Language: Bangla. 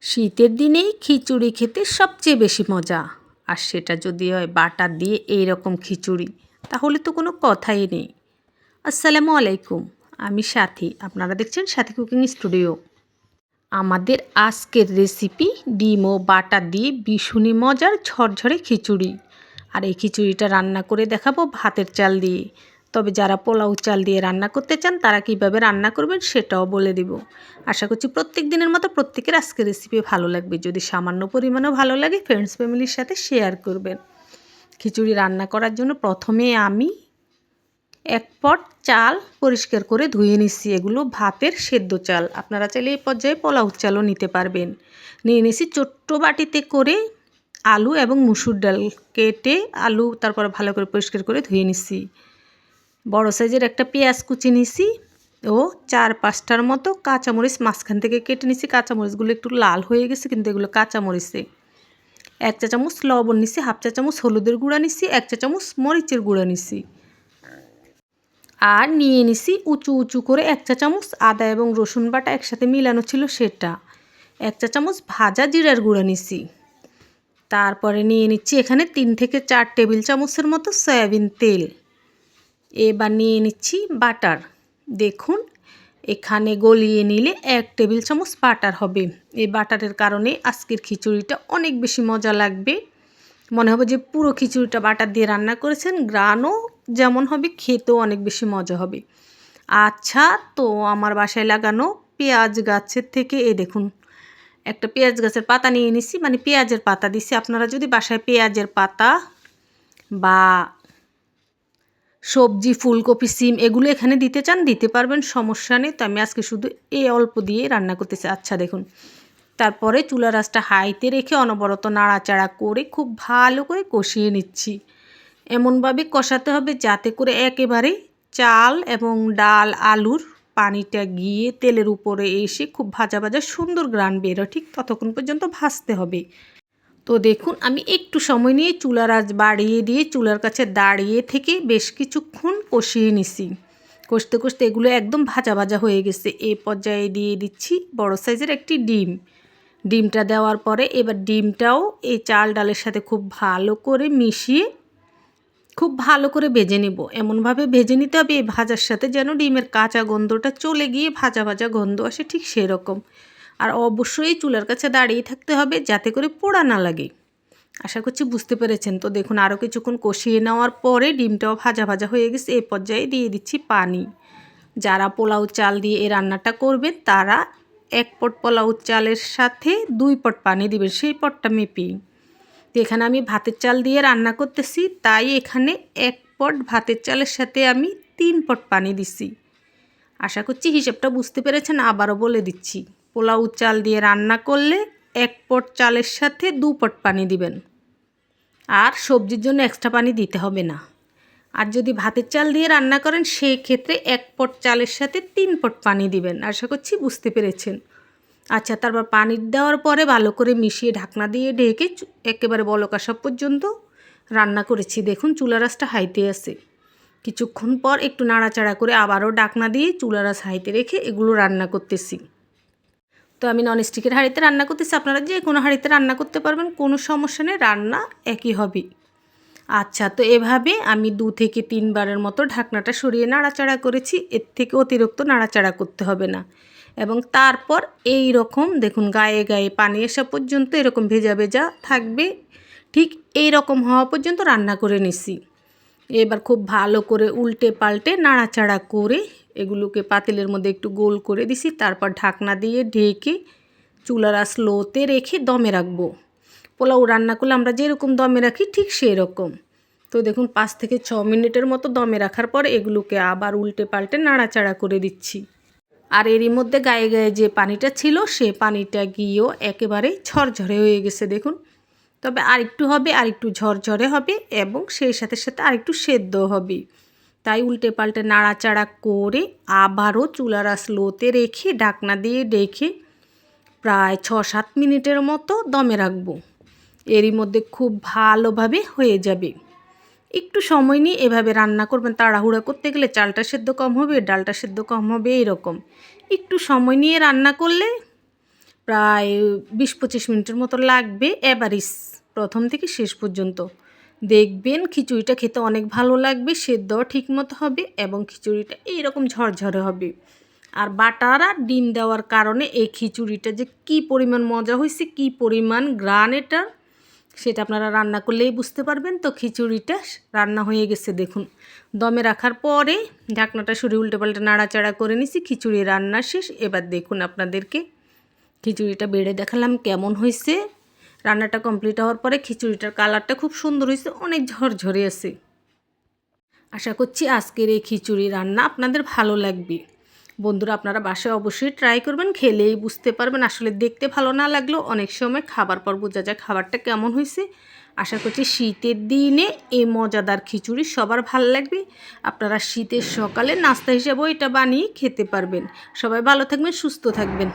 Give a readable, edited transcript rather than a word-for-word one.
শীতের দিনেই খিচুড়ি খেতে সবচেয়ে বেশি মজা। আর সেটা যদি হয় বাটার দিয়ে এই রকম খিচুড়ি, তাহলে তো কোনো কথাই নেই। আসসালামু আলাইকুম, আমি সাথী, আপনারা দেখছেন সাথী কুকিং স্টুডিও। আমাদের আজকের রেসিপি ডিম ও বাটার দিয়ে ভীষণই মজার ঝরঝরে খিচুড়ি। আর এই খিচুড়িটা রান্না করে দেখাবো ভাতের চাল দিয়ে। তবে যারা পোলাও চাল দিয়ে রান্না করতে চান তারা কীভাবে রান্না করবেন সেটাও বলে দিব। আশা করছি প্রত্যেক দিনের মতো প্রত্যেকের আজকের রেসিপি ভালো লাগবে। যদি সামান্য পরিমাণেও ভালো লাগে ফ্রেন্ডস ফ্যামিলির সাথে শেয়ার করবেন। খিচুড়ি রান্না করার জন্য প্রথমে আমি এক পট চাল পরিষ্কার করে ধুয়ে নিচ্ছি। এগুলো ভাতের সেদ্ধ চাল, আপনারা চাইলে এই পর্যায়ে পোলাও চালও নিতে পারবেন। নিয়ে নিচ্ছি ছোট্ট বাটিতে করে আলু এবং মুসুর ডাল কেটে আলু তারপর ভালো করে পরিষ্কার করে ধুয়ে নিচ্ছি। বড় সাইজের একটা পেঁয়াজ কুচি নিছি ও 4-5টার মতো কাঁচামরিচ মাঝখান থেকে কেটে নিছি। কাঁচামরিচগুলো একটু লাল হয়ে গেছে কিন্তু এগুলো কাঁচামরিচে। 1 চা চামচ লবণ নিছি, 1/2 চা চামচ হলুদের গুঁড়া নিছি, 1 চা চামচ মরিচের গুঁড়া নিছি। আর নিয়ে নিছি উঁচু উঁচু করে 1 চা চামচ আদা এবং রসুন বাটা একসাথে মিলানো ছিল সেটা। 1 চা চামচ ভাজা জিরার গুঁড়া নিছি। তারপরে নিয়ে নিচ্ছি এখানে 3 থেকে 4 টেবিল চামচের মতো সয়াবিন তেল। এবার নিয়ে নিচ্ছি বাটার। দেখুন এখানে গলিয়ে নিলে 1 টেবিল চামচ বাটার হবে। এই বাটারের কারণে আজকের খিচুড়িটা অনেক বেশি মজা লাগবে। মনে হবে যে পুরো খিচুড়িটা বাটার দিয়ে রান্না করেছেন। গ্রানও যেমন হবে, খেতেও অনেক বেশি মজা হবে। আচ্ছা, তো আমার বাসায় লাগানো পেঁয়াজ গাছের থেকে এই দেখুন একটা পেঁয়াজ গাছের পাতা নিয়ে নিছি, মানে পেঁয়াজের পাতা দিছি। আপনারা যদি বাসায় পেঁয়াজের পাতা বা সবজি ফুলকপি সিম এগুলো এখানে দিতে চান দিতে পারবেন, সমস্যা নেই। তো আমি আজকে শুধু এই অল্প দিয়ে রান্না করতেছি। আচ্ছা দেখুন, তারপরে চুলার আঁচটা হাইতে রেখে অনবরত নাড়াচাড়া করে খুব ভালো করে কষিয়ে নিচ্ছি। এমনভাবে কষাতে হবে যাতে করে একেবারে চাল এবং ডাল আলুর পানিটা গিয়ে তেলের উপরে এসে খুব ভাজা ভাজা সুন্দর গ্রান বেরো, ঠিক ততক্ষণ পর্যন্ত ভাজতে হবে। তো দেখুন আমি একটু সময় নিয়ে চুলার আঁচ বাড়িয়ে দিয়ে চুলার কাছে দাঁড়িয়ে থেকে বেশ কিছুক্ষণ কষিয়ে নিছি। কষতে কষতে এগুলো একদম ভাজা ভাজা হয়ে গেছে। এই পর্যায়ে দিয়ে দিচ্ছি বড় সাইজের একটি ডিম। ডিমটা দেওয়ার পরে এবার ডিমটাও এই চাল ডালের সাথে খুব ভালো করে মিশিয়ে খুব ভালো করে ভেজে নেব। এমনভাবে ভেজে নিতে হবে এই ভাজার সাথে যেন ডিমের কাঁচা গন্ধটা চলে গিয়ে ভাজা ভাজা গন্ধ আসে, ঠিক সেরকম। আর অবশ্যই চুলার কাছে দাঁড়িয়ে থাকতে হবে যাতে করে পোড়া না লাগে। আশা করছি বুঝতে পেরেছেন। তো দেখুন আরও কিছুক্ষণ কষিয়ে নেওয়ার পরে ডিমটাও ভাজা ভাজা হয়ে গেছে। এই পর্যায়ে দিয়ে দিচ্ছি পানি। যারা পোলাও চাল দিয়ে এই রান্নাটা করবেন তারা 1 পট পোলাও চালের সাথে 2 পট পানি দিবেন, সেই পটটা মেপেই। তো এখানে আমি ভাতের চাল দিয়ে রান্না করতেছি, তাই এখানে 1 পট ভাতের চালের সাথে আমি 3 পট পানি দিছি। আশা করছি হিসেবটা বুঝতে পেরেছেন। আবারও বলে দিচ্ছি, পোলাও চাল দিয়ে রান্না করলে 1 পট চালের সাথে 2 পট পানি দিবেন। আর সবজির জন্য এক্সট্রা পানি দিতে হবে না। আর যদি ভাতের চাল দিয়ে রান্না করেন সেই ক্ষেত্রে 1 পট চালের সাথে 3 পট পানি দিবেন। আশা করছি বুঝতে পেরেছেন। আচ্ছা, তারপর পানি দেওয়ার পরে ভালো করে মিশিয়ে ঢাকনা দিয়ে ঢেকে একেবারে বলক আসা পর্যন্ত রান্না করেছি। দেখুন চুলার আঁচটা হাইতে আছে। কিছুক্ষণ পর একটু নাড়াচাড়া করে আবারও ঢাকনা দিয়ে চুলার আঁচ হাইতে রেখে এগুলো রান্না করতেছি। তো আমি ননস্টিকের হাঁড়িতে রান্না করতেছি, আপনারা যে কোনো হাঁড়িতে রান্না করতে পারবেন, কোনো সমস্যা নেই, রান্না একই হবে। আচ্ছা, তো এভাবে আমি 2 থেকে 3 বারের মতো ঢাকনাটা সরিয়ে নাড়াচাড়া করেছি। এর থেকে অতিরিক্ত নাড়াচাড়া করতে হবে না। এবং তারপর এই রকম দেখুন গায়ে গায়ে পানি আসা পর্যন্ত এরকম ভেজা ভেজা থাকবে, ঠিক এই রকম হওয়া পর্যন্ত রান্না করে নিছি। এবার খুব ভালো করে উল্টে পাল্টে নাড়াচাড়া করে এগুলোকে পাতিলের মধ্যে একটু গোল করে দিছি। তারপর ঢাকনা দিয়ে ঢেকে চুলার আঁচ লোতে রেখে দমে রাখবো। পোলাও রান্না করলে আমরা যেরকম দমে রাখি ঠিক সেই রকম। তো দেখুন 5 থেকে 6 মিনিটের মতো দমে রাখার পর এগুলোকে আবার উল্টে পাল্টে নাড়াচাড়া করে দিচ্ছি। আর এরই মধ্যে গায়ে গায়ে যে পানিটা ছিল সে পানিটা গিয়েও একেবারে ঝরঝরে হয়ে গেছে দেখুন। তবে আরেকটু হবে, আরেকটু ঝরঝরে হবে এবং সেই সাথে সাথে আরেকটু সেদ্ধ হবে। তাই উল্টে পাল্টে নাড়াচাড়া করে আবারও চুলার আঁচ লোতে রেখে ঢাকনা দিয়ে ঢেকে প্রায় 6-7 মিনিটের মতো দমে রাখবো। এরই মধ্যে খুব ভালোভাবে হয়ে যাবে। একটু সময় নিয়ে এভাবে রান্না করবেন। তাড়াহুড়া করতে গেলে চালটা সেদ্ধ কম হবে, ডালটা সেদ্ধ কম হবে, এরকম একটু সময় নিয়ে রান্না করলে প্রায় 20-25 মিনিটের মতো লাগবে এভারেজ, প্রথম থেকে শেষ পর্যন্ত। দেখবেন খিচুড়িটা খেতে অনেক ভালো লাগবে, সেদ্ধও ঠিকমতো হবে এবং খিচুড়িটা এইরকম ঝরঝরে হবে। আর বাটার আর ডিম দেওয়ার কারণে এই খিচুড়িটা যে কী পরিমাণ মজা হয়েছে, কী পরিমাণ গ্রান এটা, সেটা আপনারা রান্না করলেই বুঝতে পারবেন। তো খিচুড়িটা রান্না হয়ে গেছে দেখুন। দমে রাখার পরে ঢাকনাটা সরিয়ে উল্টে পাল্টে নাড়াচাড়া করে নিছি। খিচুড়ি রান্না শেষ। এবার দেখুন আপনাদেরকে খিচুড়িটা বেড়ে দেখালাম কেমন হয়েছে। রান্নাটা কমপ্লিট হওয়ার পরে খিচুড়িটার কালারটা খুব সুন্দর হয়েছে, অনেক ঝরঝরে আছে। আশা করছি আজকের এই খিচুড়ি রান্না আপনাদের ভালো লাগবে। বন্ধুরা, আপনারা বাসায় অবশ্যই ট্রাই করবেন, খেলেই বুঝতে পারবেন। আসলে দেখতে ভালো না লাগলেও অনেক সময় খাবার পর বোঝা যায় খাবারটা কেমন হয়েছে। আশা করছি শীতের দিনে এই মজাদার খিচুড়ি সবার ভালো লাগবে। আপনারা শীতের সকালে নাস্তা হিসেবেও এটা বানিয়ে খেতে পারবেন। সবাই ভালো থাকবেন, সুস্থ থাকবেন।